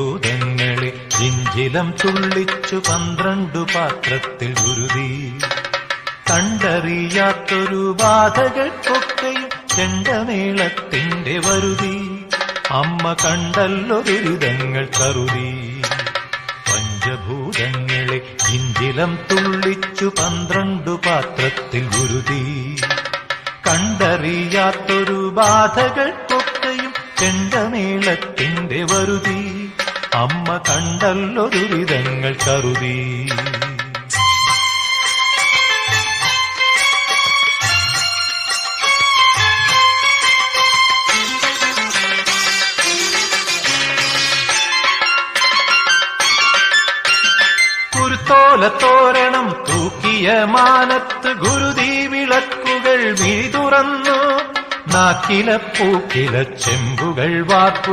പഞ്ചഭൂതങ്ങളെ ജിഞ്ചിലം തുള്ളിച്ചു 12 പാത്രത്തിൽ ഗുരുതി. കണ്ടറിയാത്തൊരു ബാധകൾക്കൊക്കെയും ചെണ്ടമേളത്തിന്റെ വരുതി. അമ്മ കണ്ടല്ലോ ദുരിതങ്ങൾ കരുതി. പഞ്ചഭൂതങ്ങളെ ജിഞ്ചിലം തുള്ളിച്ചു 12 പാത്രത്തിൽ ഗുരുതി. കണ്ടറിയാത്തൊരു ബാധകൾക്കൊക്കെയും ചെണ്ടമേളത്തിന്റെ വരുതി. അമ്മ കണ്ടല്ലോ ദുരിതങ്ങൾ കരുതി. കുരുത്തോലത്തോരണം തൂക്കിയ മാനത്ത് ഗുരുതി വിളക്കുകൾ മിഴി തുറന്നു. നാക്കില പൂക്കില ചെമ്പുകൾ വാർപ്പു